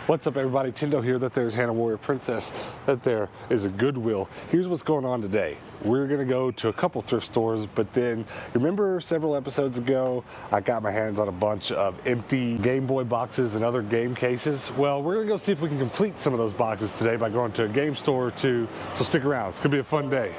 What's up, everybody? Tindo here. That there's Hannah Warrior Princess. That there is a Goodwill. Here's what's going on today. We're gonna go to a couple thrift stores, but then remember several episodes ago I got my hands on a bunch of empty Game Boy boxes and other game cases. Well, we're gonna go see if we can complete some of those boxes today by going to a game store or two. So stick around. It's gonna be a fun day.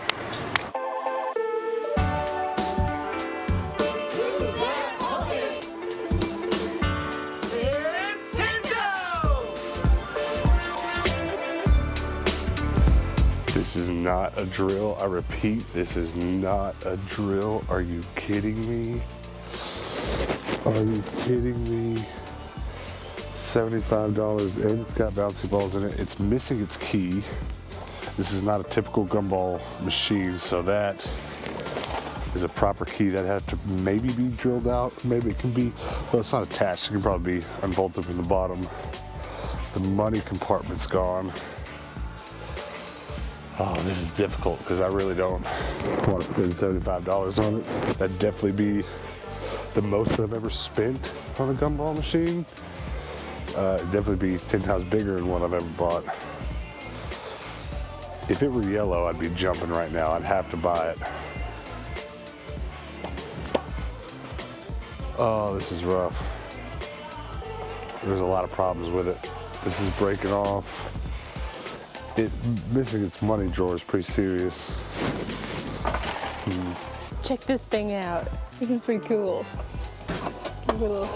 This is not a drill. I repeat, this is not a drill. Are you kidding me? Are you kidding me? $75 and it's got bouncy balls in it. It's missing its key. This is not a typical gumball machine, so that is a proper key that had to maybe be drilled out. Maybe it can be, well, it's not attached. It can probably be unbolted from the bottom. The money compartment's gone. Oh, this is difficult because I really don't want to spend $75 on it. That'd definitely be the most I've ever spent on a gumball machine. It'd definitely be 10 times bigger than what I've ever bought. If it were yellow, I'd be jumping right now. I'd have to buy it. Oh, this is rough. There's a lot of problems with it. This is breaking off. Missing its money drawer is pretty serious. Check this thing out. This is pretty cool. Little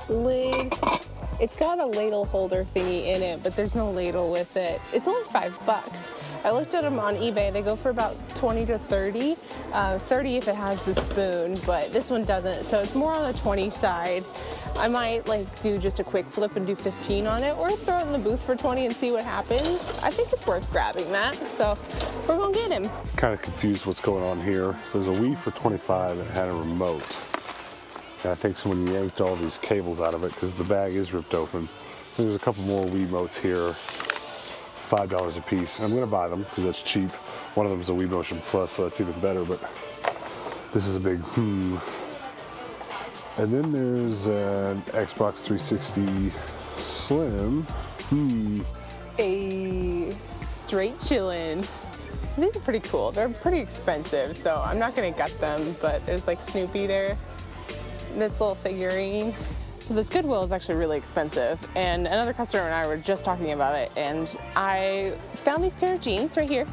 lid. It's got a ladle holder thingy in it, but there's no ladle with it. It's only $5. I looked at them on eBay. They go for about 20 to 30. 30 if it has the spoon, but this one doesn't, so it's more on the 20 side. I might do just a quick flip and do 15 on it, or throw it in the booth for 20 and see what happens. I think it's worth grabbing that, so we're gonna get him. Kind of confused what's going on here. There's a Wii for 25 that had a remote. And I think someone yanked all these cables out of it because the bag is ripped open. There's a couple more Wiimotes here, $5 a piece. I'm gonna buy them because that's cheap. One of them is a Wii Motion Plus, so that's even better, but this is a big And then there's an Xbox 360 Slim. A straight chillin'. So these are pretty cool. They're pretty expensive, so I'm not gonna gut them, but there's like Snoopy there. This little figurine. So this Goodwill is actually really expensive, and another customer and I were just talking about it, and I found these pair of jeans right here.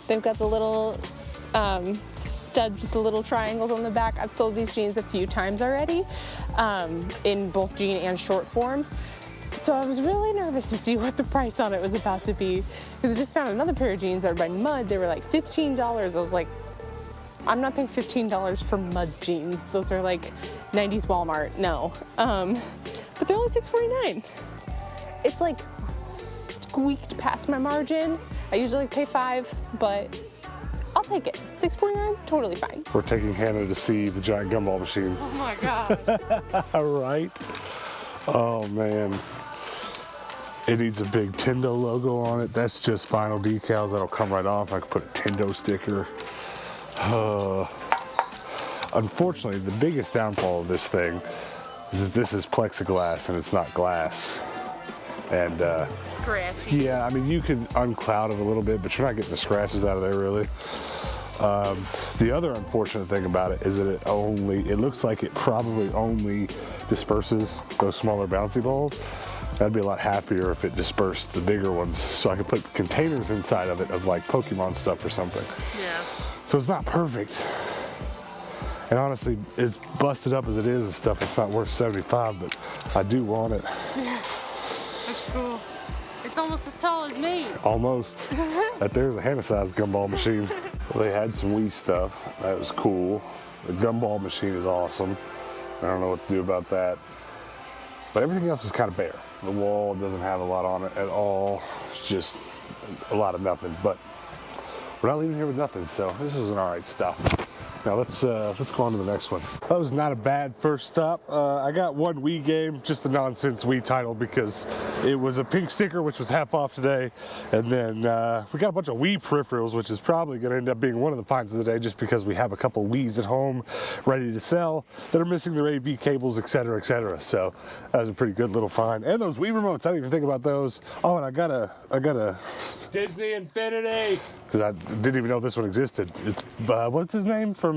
They've got the little studs with the little triangles on the back. I've sold these jeans a few times already, in both jean and short form. So I was really nervous to see what the price on it was about to be, because I just found another pair of jeans that were by Mud. They were like $15. I was like, I'm not paying $15 for Mud jeans. Those are like 90s Walmart, no. But they're only $6.49. It's like squeaked past my margin. I usually pay $5, but I'll take it. $6.49, totally fine. We're taking Hannah to see the giant gumball machine. Oh my gosh. Right? Oh man. It needs a big Tindo logo on it. That's just vinyl decals that'll come right off. I could put a Tindo sticker. Unfortunately, the biggest downfall of this thing is that this is plexiglass and it's not glass. And Scratchy. yeah, I mean, you can uncloud it a little bit, but you're not getting the scratches out of there really. The other unfortunate thing about it is that it looks like it probably only disperses those smaller bouncy balls. I'd be a lot happier if it dispersed the bigger ones, so I could put containers inside of it of like Pokemon stuff or something. Yeah. So it's not perfect. And honestly, as busted up as it is and stuff, it's not worth $75, but I do want it. Yeah, that's cool. It's almost as tall as me. Almost. There's a Hannah-sized gumball machine. Well, they had some Wii stuff. That was cool. The gumball machine is awesome. I don't know what to do about that. But everything else is kind of bare. The wall doesn't have a lot on it at all. It's just a lot of nothing. But we're not leaving here with nothing, so this is an all right stuff. Now let's go on to the next one. That was not a bad first stop. I got one Wii game, just a nonsense Wii title because it was a pink sticker, which was half off today. And then we got a bunch of Wii peripherals, which is probably going to end up being one of the finds of the day, just because we have a couple Wiis at home ready to sell that are missing their AV cables, etc., etc. So that was a pretty good little find. And those Wii remotes, I didn't even think about those. Oh, and I got a Disney Infinity. Because I didn't even know this one existed. It's what's his name from?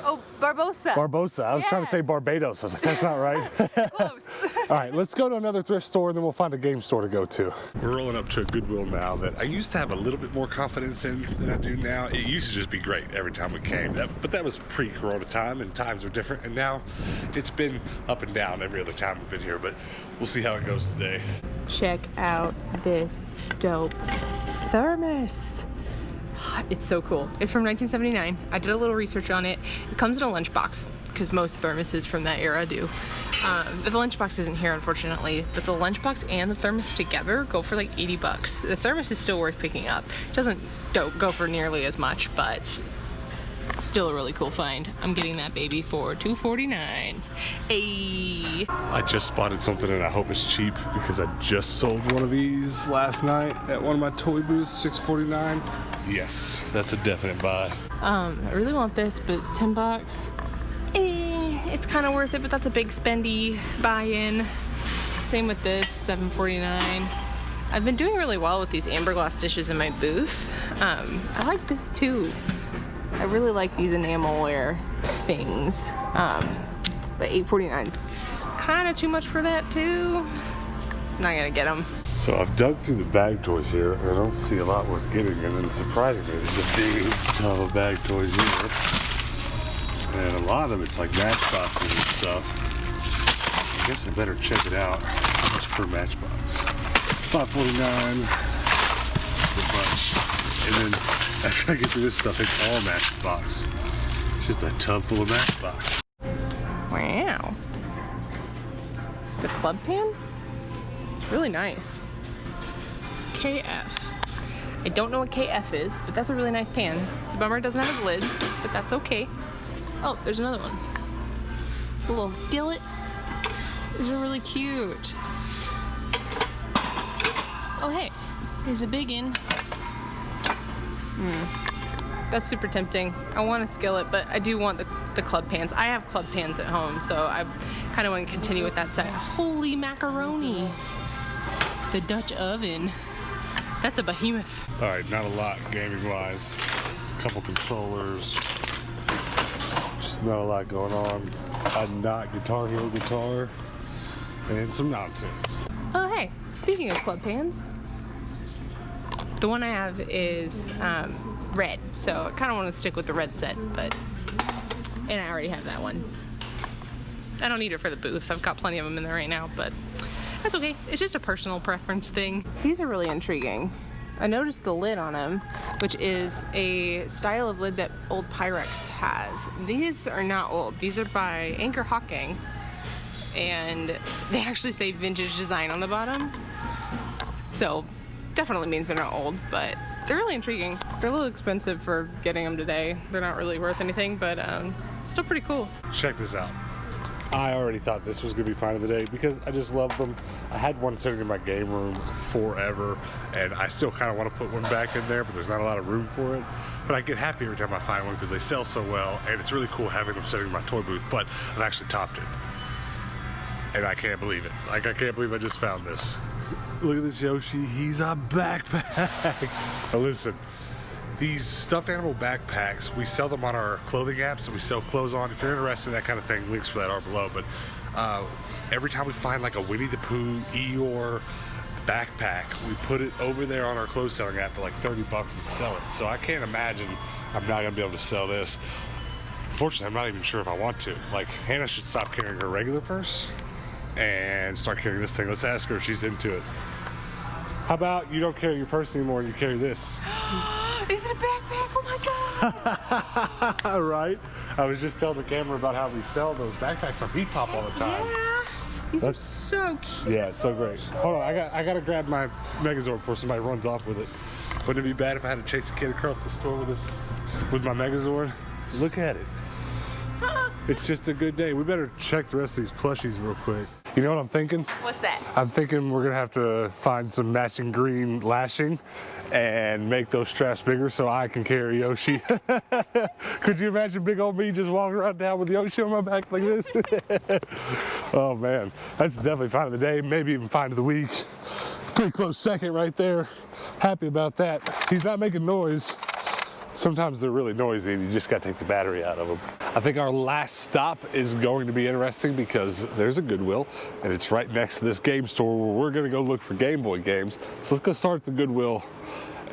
Oh, Barbosa. Barbosa. I was trying to say Barbados. I was like, that's not right. Close. All right, let's go to another thrift store and then we'll find a game store to go to. We're rolling up to a Goodwill now that I used to have a little bit more confidence in than I do now. It used to just be great every time we came, but that was pre-Corona time and times are different. And now it's been up and down every other time we've been here, but we'll see how it goes today. Check out this dope thermos. It's so cool. It's from 1979. I did a little research on it. It comes in a lunchbox because most thermoses from that era do. The lunchbox isn't here, unfortunately, but the lunchbox and the thermos together go for like 80 bucks. The thermos is still worth picking up. It doesn't go for nearly as much, but it's still a really cool find. I'm getting that baby for $2.49. Ayy. I just spotted something and I hope it's cheap because I just sold one of these last night at one of my toy booths, $6.49. Yes, that's a definite buy. I really want this, but 10 bucks. It's kind of worth it, but that's a big spendy buy-in. Same with this, $7.49. I've been doing really well with these amber glass dishes in my booth. I like this too. I really like these enamelware things. But $8.49's kind of too much for that too. Not gonna get them. So I've dug through the bag toys here and I don't see a lot worth getting, and then surprisingly there's a big ton of bag toys here. And a lot of it's like matchboxes and stuff. I guess I better check it out. How much per matchbox? $5.49. A bunch. And then after I get through this stuff, it's all matchbox. Just a tub full of matchbox. Wow. It's a club pan? It's really nice. It's KF. I don't know what KF is, but that's a really nice pan. It's a bummer it doesn't have a lid, but that's okay. Oh, there's another one. It's a little skillet. These are really cute. Oh hey, here's a big one. That's super tempting. I want a skillet, but I do want the club pans. I have club pans at home, so I kind of want to continue with that set. Holy macaroni. The Dutch oven. That's a behemoth. All right, not a lot gaming wise. A couple controllers. Just not a lot going on. A not Guitar Hero guitar. And some nonsense. Oh hey, speaking of club pans, the one I have is red, so I kind of want to stick with the red set, and I already have that one. I don't need it for the booth. I've got plenty of them in there right now, but that's okay. It's just a personal preference thing. These are really intriguing. I noticed the lid on them, which is a style of lid that old Pyrex has. These are not old. These are by Anchor Hawking, and they actually say vintage design on the bottom. So definitely means they're not old, but they're really intriguing. They're a little expensive for getting them today. They're not really worth anything, but still pretty cool. Check this out. I already thought this was gonna be fine of the day because I just love them. I had one sitting in my game room forever, and I still kind of want to put one back in there, but there's not a lot of room for it. But I get happy every time I find one because they sell so well, and it's really cool having them sitting in my toy booth, but I've actually topped it. And I can't believe it. Like, I can't believe I just found this. Look at this Yoshi, he's a backpack. Now listen, these stuffed animal backpacks, we sell them on our clothing apps that we sell clothes on. If you're interested in that kind of thing, links for that are below. But every time we find like a Winnie the Pooh, Eeyore backpack, we put it over there on our clothes selling app for like 30 bucks and sell it. So I can't imagine I'm not gonna be able to sell this. Unfortunately, I'm not even sure if I want to. Like, Hannah should stop carrying her regular purse and start carrying this thing. Let's ask her if she's into it. How about you don't carry your purse anymore and you carry this? Is it a backpack? Oh my god! Right? I was just telling the camera about how we sell those backpacks on Depop all the time. Yeah, these are so cute. Yeah, it's so great. Hold on, I gotta grab my Megazord before somebody runs off with it. Wouldn't it be bad if I had to chase a kid across the store with my Megazord? Look at it. It's just a good day. We better check the rest of these plushies real quick. You know what I'm thinking? What's that? I'm thinking we're gonna have to find some matching green lashing and make those straps bigger so I can carry Yoshi. Could you imagine big old me just walking around town with Yoshi on my back like this? Oh man, that's definitely find of the day, maybe even find of the week. Pretty close second right there. Happy about that. He's not making noise. Sometimes they're really noisy and you just gotta take the battery out of them. I think our last stop is going to be interesting because there's a Goodwill and it's right next to this game store where we're gonna go look for Game Boy games. So let's go start at the Goodwill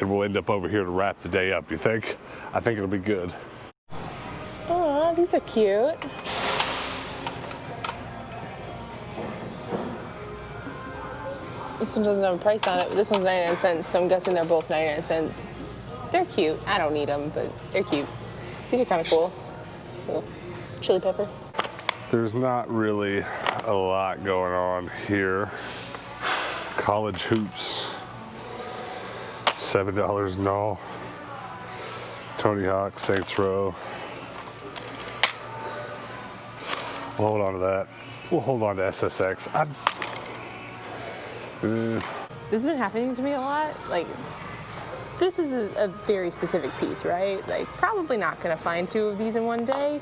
and we'll end up over here to wrap the day up, you think? I think it'll be good. Oh, these are cute. This one doesn't have a price on it, but this one's 99 cents, so I'm guessing they're both 99 cents. They're cute. I don't need them, but they're cute. These are kind of cool. Little chili pepper. There's not really a lot going on here. College hoops, $7 and all. Tony Hawk, Saints Row. We'll hold on to that. We'll hold on to SSX. This has been happening to me a lot. Like, this is a very specific piece, right? Like, probably not gonna find 2 of these in one day,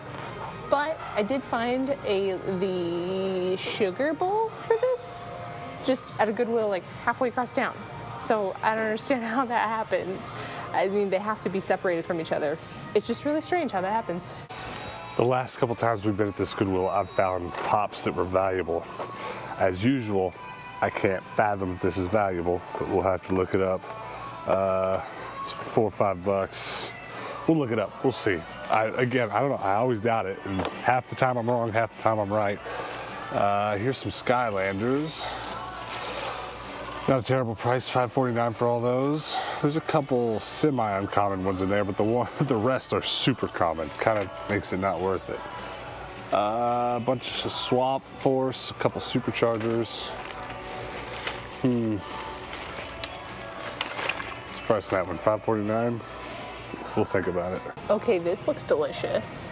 but I did find the sugar bowl for this just at a Goodwill like halfway across town. So I don't understand how that happens. I mean, they have to be separated from each other. It's just really strange how that happens. The last couple times we've been at this Goodwill, I've found pops that were valuable. As usual, I can't fathom this is valuable, but we'll have to look it up. It's $4 or $5. We'll look it up. We'll see. Again, I don't know. I always doubt it. And half the time I'm wrong, half the time I'm right. Here's some Skylanders. Not a terrible price, $5.49 for all those. There's a couple semi-uncommon ones in there, but the rest are super common. Kind of makes it not worth it. A bunch of Swap Force, a couple Superchargers. Price on that one, $5.49. We'll think about it. Okay, this looks delicious.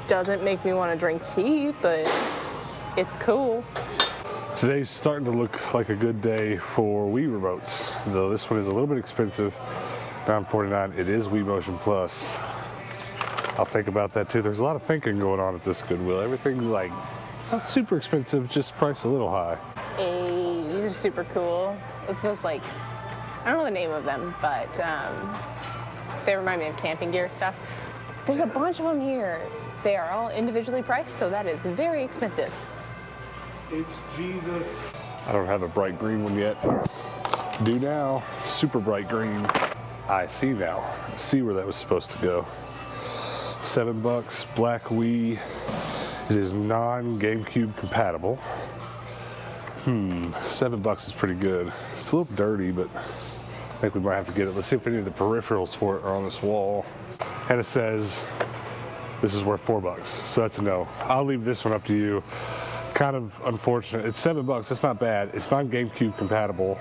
Doesn't make me want to drink tea, but it's cool. Today's starting to look like a good day for Wii remotes, though this one is a little bit expensive, $9.49. It is Wii Motion Plus. I'll think about that too. There's a lot of thinking going on at this Goodwill. Everything's like, it's not super expensive, just priced a little high. Hey, these are super cool. It's those like, I don't know the name of them, but they remind me of camping gear stuff. There's a bunch of them here. They are all individually priced, so that is very expensive. It's Jesus. I don't have a bright green one yet. Do now. Super bright green. I see now. I see where that was supposed to go. $7, black Wii. It is non-GameCube compatible. $7 is pretty good. It's a little dirty, but I think we might have to get it. Let's see if any of the peripherals for it are on this wall. And it says this is worth $4, so that's a no. I'll leave this one up to you. Kind of unfortunate. It's $7. It's not bad. It's not GameCube compatible.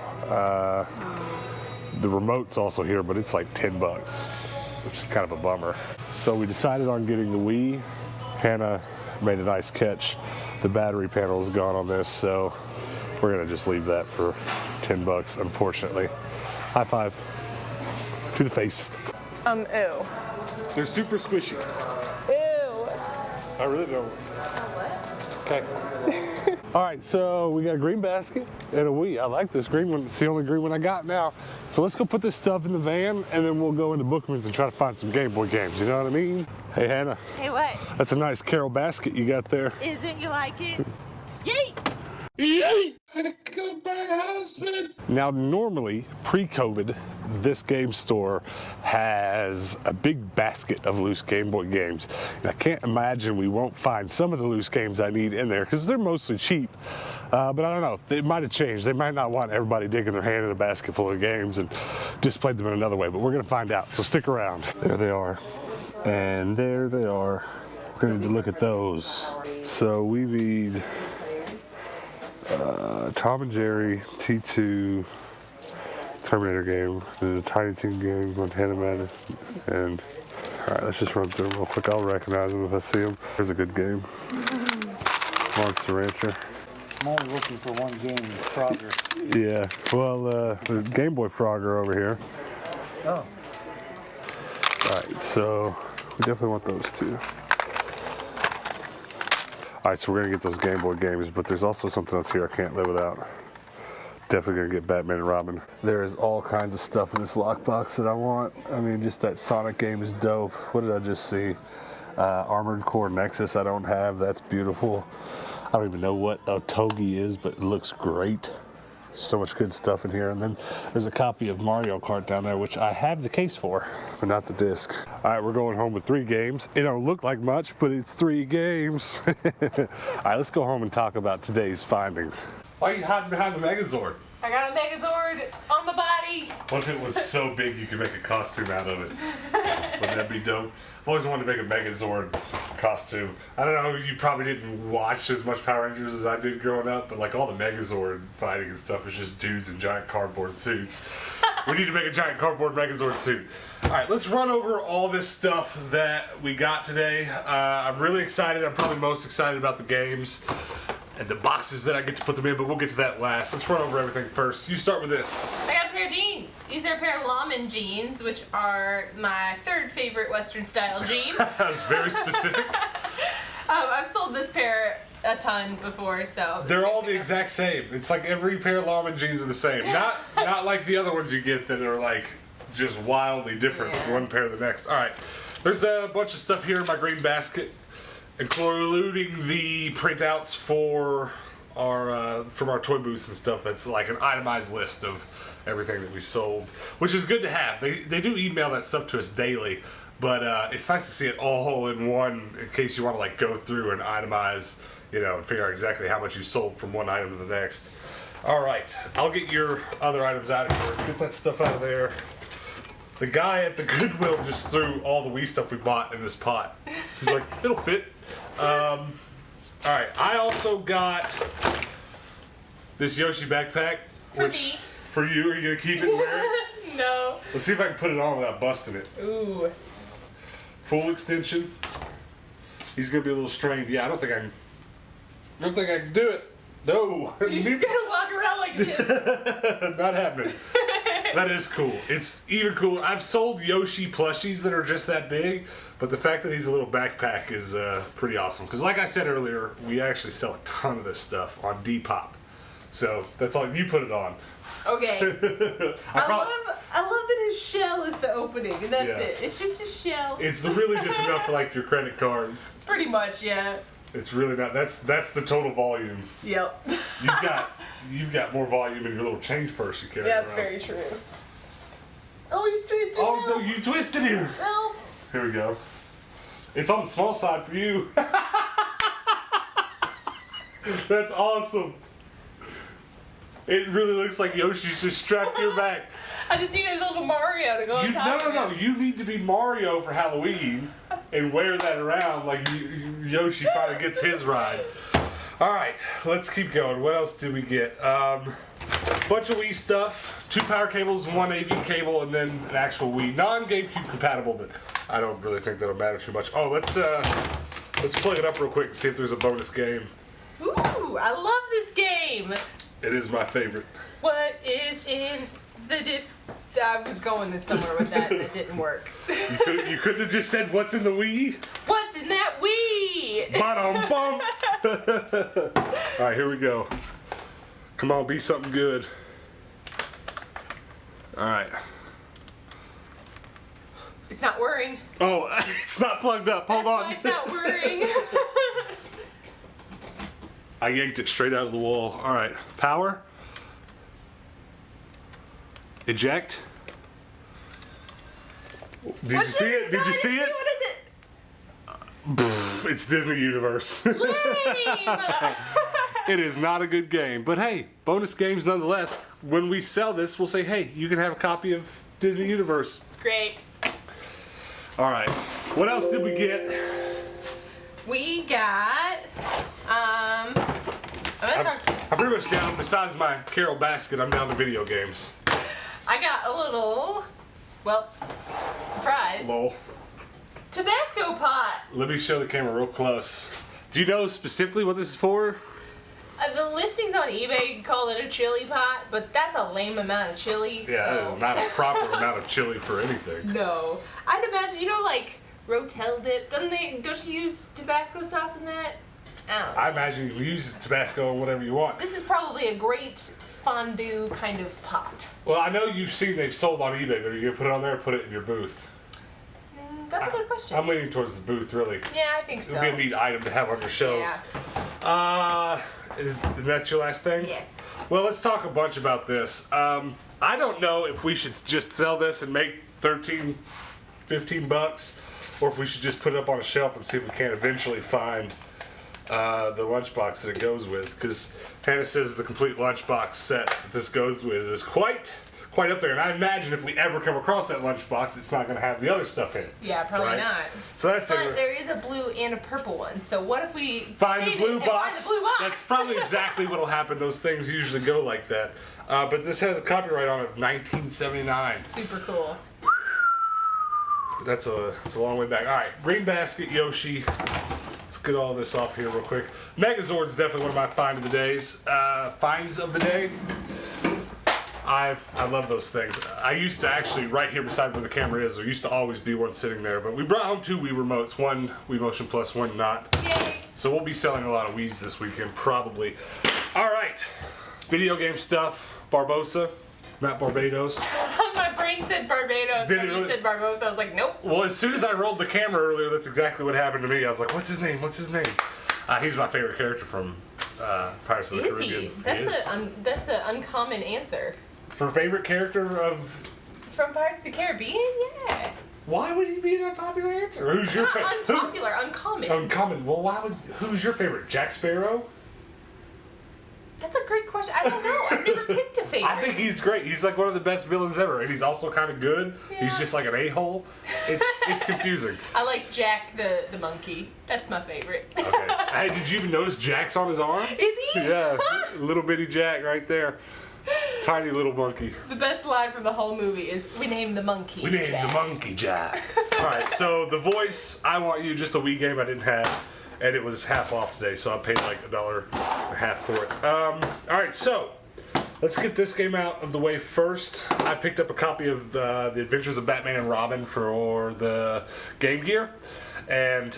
The remote's also here, but it's like $10, which is kind of a bummer. So we decided on getting the Wii. Hannah made a nice catch. The battery panel is gone on this, so we're gonna just leave that for $10, unfortunately. High five to the face. Ew. They're super squishy. Ew. I really don't. Okay. All right, so we got a green basket and a Wii. I like this green one. It's the only green one I got now. So let's go put this stuff in the van and then we'll go into Bookman's and try to find some Game Boy games. You know what I mean? Hey, Hannah. Hey, what? That's a nice Carol basket you got there. Is it? You like it? Yay! Yay! I killed my husband. Now, normally, pre-COVID, this game store has a big basket of loose Game Boy games. And I can't imagine we won't find some of the loose games I need in there because they're mostly cheap. But I don't know, it might have changed. They might not want everybody digging their hand in a basket full of games and display them in another way, but we're gonna find out, so stick around. There they are. And there they are. We're gonna need to look at those. So we need Tom and Jerry, T2, Terminator game, the Tiny Toon game, Montana Madness, and All right, let's just run through them real quick. I'll recognize them if I see them. Here's a good game. Monster Rancher. I'm only looking for one game, Frogger. Yeah, well, the Game Boy Frogger over here. Oh. All right, so we definitely want those two. All right, so we're gonna get those Game Boy games, but there's also something else here I can't live without. Definitely gonna get Batman and Robin. There is all kinds of stuff in this lockbox that I want. I mean, just that Sonic game is dope. What did I just see? Armored Core Nexus I don't have, that's beautiful. I don't even know what a Togi is, but it looks great. So much good stuff in here. And then there's a copy of Mario Kart down there, which I have the case for, but not the disc. All right, we're going home with 3 games. It don't look like much, but it's 3 games. All right, let's go home and talk about today's findings. Why are you hiding behind the Megazord? I got a Megazord on my body. What if it was so big you could make a costume out of it? Wouldn't that be dope? I've always wanted to make a Megazord costume. I don't know, you probably didn't watch as much Power Rangers as I did growing up, but like all the Megazord fighting and stuff is just dudes in giant cardboard suits. We need to make a giant cardboard Megazord suit. All right, let's run over all this stuff that we got today. I'm really excited. I'm probably most excited about the games and the boxes that I get to put them in, but we'll get to that last. Let's run over everything first. You start with this. I got a pair of jeans. These are a pair of lawman jeans, which are my 3rd favorite Western style jean. That's very specific. I've sold this pair a ton before, so They're all the exact same. It's like every pair of lawman jeans are the same. Not like the other ones you get that are like just wildly different from one pair to the next. All right, there's a bunch of stuff here in my green basket, including the printouts for our from our toy booths and stuff. That's like an itemized list of everything that we sold, which is good to have. They do email that stuff to us daily, but it's nice to see it all in one in case you want to like go through and itemize, you know, and figure out exactly how much you sold from one item to the next. All right, I'll get your other items out of here. Get that stuff out of there. The guy at the Goodwill just threw all the Wii stuff we bought in this pot. He's like, it'll fit. All right, I also got this Yoshi Backpack, which for you, are you gonna keep it and wear it? No. Let's see if I can put it on without busting it. Ooh. Full extension. He's gonna be a little strained. Yeah, I don't think I can do it. No. You just gotta walk around like this. Not happening. That is cool. It's even cooler. I've sold Yoshi plushies that are just that big, but the fact that he's a little backpack is pretty awesome. Because like I said earlier, we actually sell a ton of this stuff on Depop. So that's all. You put it on. Okay. I love that his shell is the opening, and that's it. It's just a shell. It's really just enough for like your credit card. Pretty much, yeah. It's really not. That's the total volume. Yep. You've got more volume in your little change purse you carry That's around. very true. Oh, he's twisted. Oh, no, you twisted him. Help. Here we go. It's on the small side for you. That's awesome. It really looks like Yoshi's just strapped to your back. I just need a little Mario to go on top of No. You need to be Mario for Halloween and wear that around like Yoshi finally gets his ride. All right, let's keep going. What else did we get? Bunch of Wii stuff, 2 power cables, 1 AV cable, and then an actual Wii. Non-GameCube compatible, but I don't really think that'll matter too much. Oh, let's plug it up real quick and see if there's a bonus game. Ooh, I love this game. It is my favorite. What is in the disc? I was going somewhere with that and it didn't work. You couldn't have just said, what's in the Wii? What's in that Wii? Bottom bump. All right, here we go. Come on, be something good. All right. It's not whirring. Oh, it's not plugged up. Hold on. That's why it's not whirring. I yanked it straight out of the wall. All right, power. Eject. Did you see it? Did you see it? What is it? It's Disney Universe. Lame. It is not a good game, but hey, bonus games nonetheless. When we sell this, we'll say, hey, you can have a copy of Disney Universe. Great. All right, what else did we get? We got, I'm pretty much down, besides my Carol basket, I'm down to video games. I got a little, well, surprise. Lol. Tabasco pot. Let me show the camera real close. Do you know specifically what this is for? The listings on eBay call it a chili pot, but that's a lame amount of chili. Yeah, so. that is not a proper amount of chili for anything. No. I'd imagine, you know, like Rotel dip, don't you use Tabasco sauce in that? I don't know. I imagine you can use Tabasco on whatever you want. This is probably a great fondue kind of pot. Well, I know you've seen they've sold on eBay, but are you going to put it on there or put it in your booth? That's a good question. I'm leaning towards the booth, really. Yeah, I think so. It'll be a neat item to have on your shelves. Yeah. Is that's your last thing? Yes. Well, let's talk a bunch about this. I don't know if we should just sell this and make 13, 15 bucks, or if we should just put it up on a shelf and see if we can eventually find the lunchbox that it goes with. Because Hannah says the complete lunchbox set that this goes with is quite up there. And I imagine if we ever come across that lunchbox, it's not going to have the other stuff in it. Yeah, probably right? not. So that's it. But there is a blue and a purple one. So what if we Find the save blue it and box. Find the blue box? That's probably exactly what will happen. Those things usually go like that. But this has a copyright on it of 1979. Super cool. That's a long way back. All right, Green Basket, Yoshi. Let's get all this off here real quick. Megazord's definitely one of my finds of the day. I love those things. I used to actually, right here beside where the camera is, there used to always be one sitting there. But we brought home 2 Wii remotes, one Wii Motion Plus, one not. Yay. So we'll be selling a lot of Wiis this weekend, probably. All right, video game stuff. Barbosa, not Barbados. My brain said Barbados. Did it When you really? said Barbosa, I was like, nope. Well, as soon as I rolled the camera earlier, that's exactly what happened to me. I was like, what's his name? What's his name? He's my favorite character from Pirates of the Is he? Caribbean. That's an uncommon answer. For favorite character of... From Pirates of the Caribbean? Yeah. Why would he be an unpopular answer? Who's your Not favorite? unpopular, uncommon. Uncommon. Well, who's your favorite? Jack Sparrow? That's a great question. I don't know. I've never picked a favorite. I think he's great. He's like one of the best villains ever, and he's also kind of good. Yeah. He's just like an a-hole. It's confusing. I like Jack the monkey. That's my favorite. Okay. Hey, did you even notice Jack's on his arm? Is he? Yeah, little bitty Jack right there. Tiny little monkey. The best line from the whole movie is, "We named the monkey We named Jack." the monkey Jack. All right, so The Voice, I Want You, just a Wii game I didn't have, and it was half off today, so I paid like $1.50 for it. All right, so let's get this game out of the way first. I picked up a copy of The Adventures of Batman and Robin for the Game Gear, and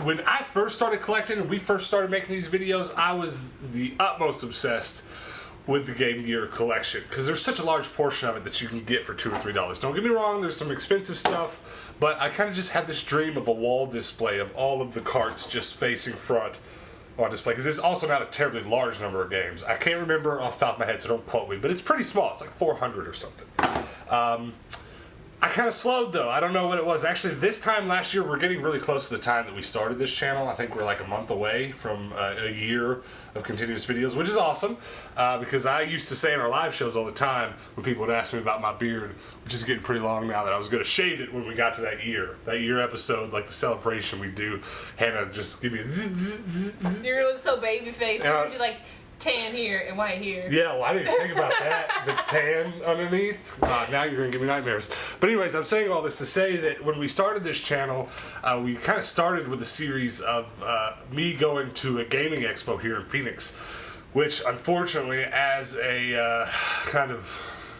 when I first started collecting and we first started making these videos, I was the utmost obsessed with the Game Gear collection, because there's such a large portion of it that you can get for $2 or $3. Don't get me wrong, there's some expensive stuff, but I kind of just had this dream of a wall display of all of the carts just facing front on display, because it's also not a terribly large number of games. I can't remember off the top of my head, so don't quote me, but it's pretty small. It's like 400 or something. I kind of slowed though. I don't know what it was. Actually, this time last year, we're getting really close to the time that we started this channel. I think we're like a month away from a year of continuous videos, which is awesome. Because I used to say in our live shows all the time when people would ask me about my beard, which is getting pretty long now, that I was going to shave it when we got to that year. That year episode, like the celebration we do, Hannah just give me a zzz. You're gonna look so baby faced. You're And gonna be like tan here and white here. Yeah, well, I didn't think about that. The tan underneath. Now you're going to give me nightmares. But anyways, I'm saying all this to say that when we started this channel, we kind of started with a series of me going to a gaming expo here in Phoenix, which unfortunately, as a kind of,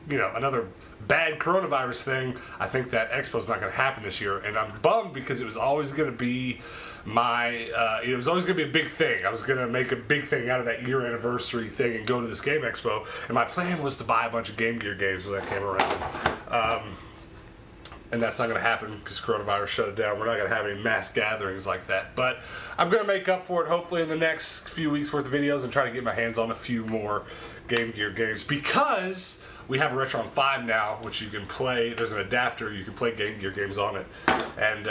another bad coronavirus thing, I think that expo's not going to happen this year. And I'm bummed because it was always going to be it was always going to be a big thing. I was going to make a big thing out of that year anniversary thing and go to this game expo. And my plan was to buy a bunch of Game Gear games when that came around. And that's not going to happen because coronavirus shut it down. We're not going to have any mass gatherings like that. But I'm going to make up for it hopefully in the next few weeks worth of videos and try to get my hands on a few more Game Gear games, because we have a Retron 5 now, which you can play. There's an adapter. You can play Game Gear games on it. And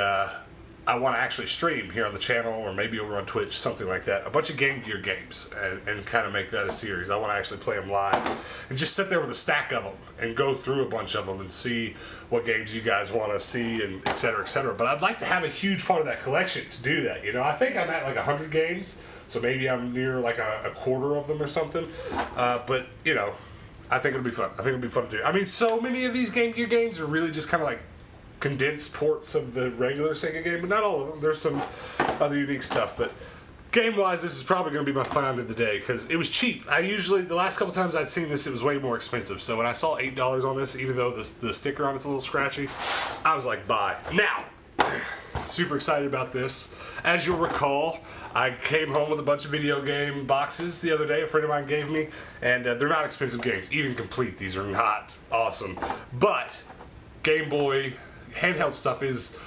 I want to actually stream here on the channel, or maybe over on Twitch, something like that, a bunch of Game Gear games, and kind of make that a series. I want to actually play them live and just sit there with a stack of them and go through a bunch of them and see what games you guys want to see, and et cetera, et cetera. But I'd like to have a huge part of that collection to do that. I think I'm at like 100 games, so maybe I'm near like a quarter of them or something. But I think it'll be fun. I think it'll be fun to do. I mean, so many of these Game Gear games are really just kind of like condensed ports of the regular Sega game, but not all of them. There's some other unique stuff, but game-wise, this is probably going to be my find of the day because it was cheap. The last couple times I'd seen this, it was way more expensive. So when I saw $8 on this, even though the sticker on it's a little scratchy, I was like, buy. Now, super excited about this. As you'll recall, I came home with a bunch of video game boxes the other day a friend of mine gave me, and they're not expensive games. Even complete, these are not awesome. But Game Boy handheld stuff is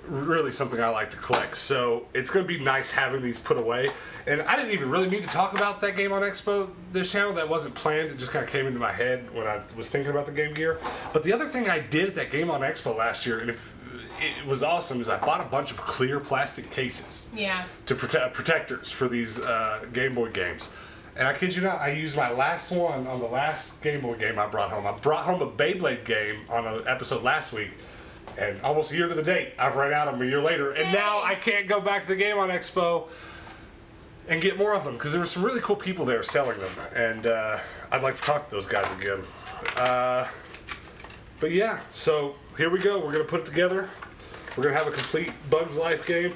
really something I like to collect. So it's going to be nice having these put away. And I didn't even really need to talk about that game on Expo this channel. That wasn't planned. It just kind of came into my head when I was thinking about the Game Gear. But the other thing I did at that game on Expo last year, and if it was awesome, is I bought a bunch of clear plastic cases. Yeah. To protectors for these Game Boy games. And I kid you not, I used my last one on the last Game Boy game I brought home. I brought home a Beyblade game on an episode last week. And almost a year to the date, I've run out of them a year later. And now I can't go back to the Game on Expo and get more of them. Because there were some really cool people there selling them. And I'd like to talk to those guys again. But yeah, so here we go. We're going to put it together. We're going to have a complete Bugs Life game,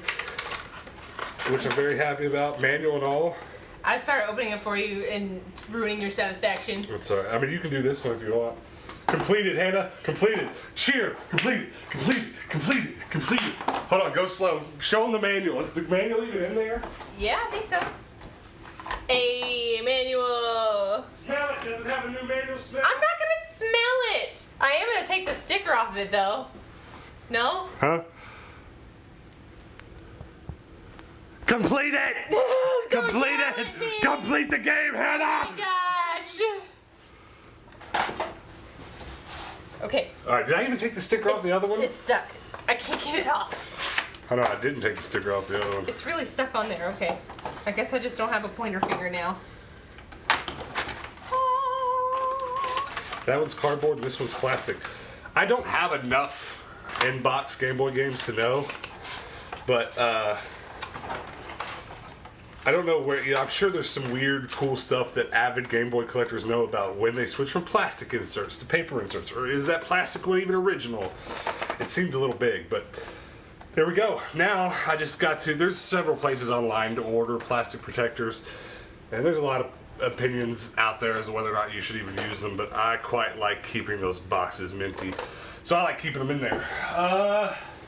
which I'm very happy about, manual and all. I started opening it for you and ruining your satisfaction. That's all right. I mean, you can do this one if you want. Completed, Hannah. Completed. Cheer. Completed. Completed. Completed. Completed. Hold on. Go slow. Show them the manual. Is the manual even in there? Yeah, I think so. A manual. Smell it. Does it have a new manual smell? I'm not gonna smell it. I am gonna take the sticker off of it though. No? Huh? Complete it! Complete it! Complete the game, Hannah! Oh my gosh! Okay. Alright, did I even take the sticker off the other one? It's stuck. I can't get it off. Oh no, I didn't take the sticker off the other one. It's really stuck on there. Okay. I guess I just don't have a pointer finger now. That one's cardboard, this one's plastic. I don't have enough in-box Game Boy games to know, but I don't know where, I'm sure there's some weird, cool stuff that avid Game Boy collectors know about when they switch from plastic inserts to paper inserts, or is that plastic one even original? It seemed a little big, but there we go. Now, I just got to, there's several places online to order plastic protectors, and there's a lot of opinions out there as to whether or not you should even use them, but I quite like keeping those boxes minty. So I like keeping them in there.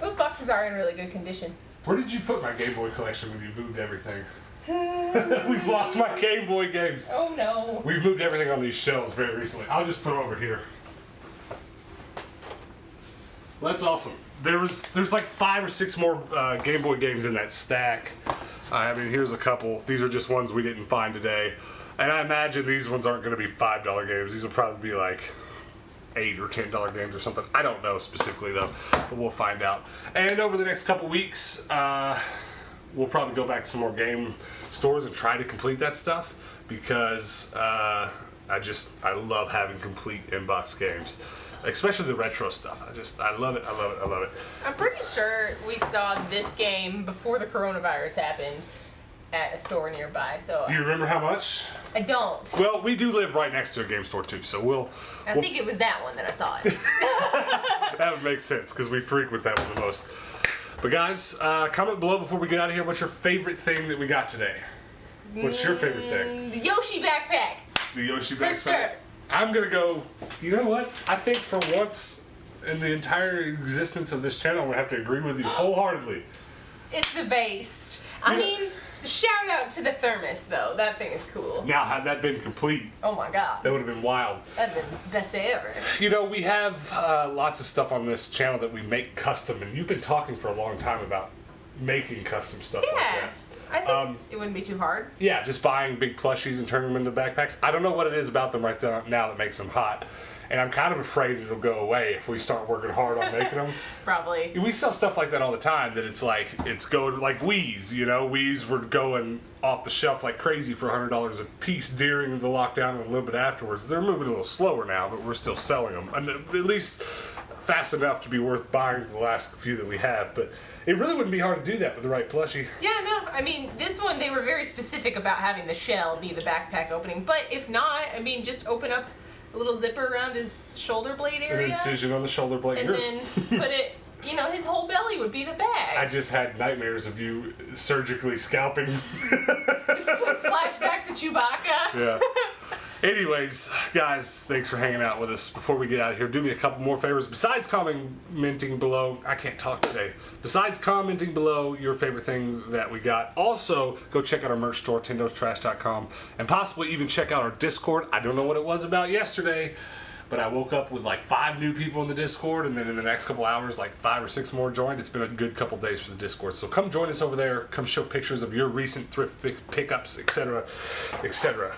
Those boxes are in really good condition. Where did you put my Game Boy collection when you moved everything? We've lost my Game Boy games. Oh no. We've moved everything on these shelves very recently. I'll just put them over here. Well, that's awesome. There's like 5 or 6 more Game Boy games in that stack. I mean, here's a couple. These are just ones we didn't find today. And I imagine these ones aren't going to be $5 games. These will probably be like $8 or $10 games or something. I don't know specifically though, but we'll find out. And over the next couple weeks, we'll probably go back to some more game stores and try to complete that stuff because I love having complete in-box games, especially the retro stuff. I love it. I love it. I love it. I'm pretty sure we saw this game before the coronavirus happened at a store nearby. So Do you remember how much? I don't. Well, we do live right next to a game store too, so I think it was that one that I saw it. that would make sense because we frequent that one the most. But guys, comment below before we get out of here. What's your favorite thing that we got today? What's your favorite thing? The Yoshi Backpack. The Yoshi For Backpack. sure. I'm gonna go. You know what? I think for once in the entire existence of this channel, I'm gonna have to agree with you wholeheartedly. It's the base. I mean, shout out to the thermos though. That thing is cool. Now, had that been complete, Oh my god. that would have been wild. That'd been the best day ever. You know, we have lots of stuff on this channel that we make custom, and you've been talking for a long time about making custom stuff like Yeah. that. I think it wouldn't be too hard. Yeah, just buying big plushies and turning them into backpacks. I don't know what it is about them right now that makes them hot. And I'm kind of afraid it'll go away if we start working hard on making them. Probably. We sell stuff like that all the time that it's going like Wii's, you know? Wii's were going off the shelf like crazy for $100 a piece during the lockdown and a little bit afterwards. They're moving a little slower now, but we're still selling them. And at least fast enough to be worth buying the last few that we have. But it really wouldn't be hard to do that with the right plushie. Yeah, no, I mean, this one, they were very specific about having the shell be the backpack opening. But if not, I mean, just open up a little zipper around his shoulder blade area. An incision on the shoulder blade. And then put it you know, his whole belly would be the bag. I just had nightmares of you surgically scalping. Flashbacks to Chewbacca. Yeah. Anyways, guys, thanks for hanging out with us. Before we get out of here, do me a couple more favors. Besides commenting below, I can't talk today. Besides commenting below your favorite thing that we got, also go check out our merch store, tindostrash.com, and possibly even check out our Discord. I don't know what it was about yesterday, but I woke up with like 5 new people in the Discord, and then in the next couple hours, like 5 or 6 more joined. It's been a good couple days for the Discord. So come join us over there. Come show pictures of your recent thrift pickups, etc., etc.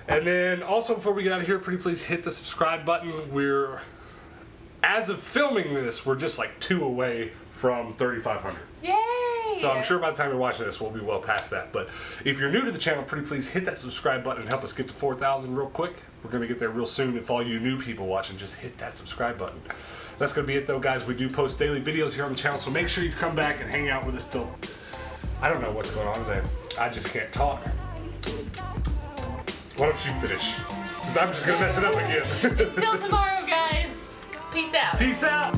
And then also, before we get out of here, pretty please hit the subscribe button. As of filming this, we're just like 2 away from 3,500. Yay! So I'm sure by the time you're watching this, we'll be well past that. But if you're new to the channel, pretty please hit that subscribe button and help us get to 4,000 real quick. We're going to get there real soon. And for all you new people watching, just hit that subscribe button. That's going to be it, though, guys. We do post daily videos here on the channel, so make sure you come back and hang out with us till... I don't know what's going on today. I just can't talk. Why don't you finish? Because I'm just going to mess it up again. Till tomorrow, guys. Peace out. Peace out.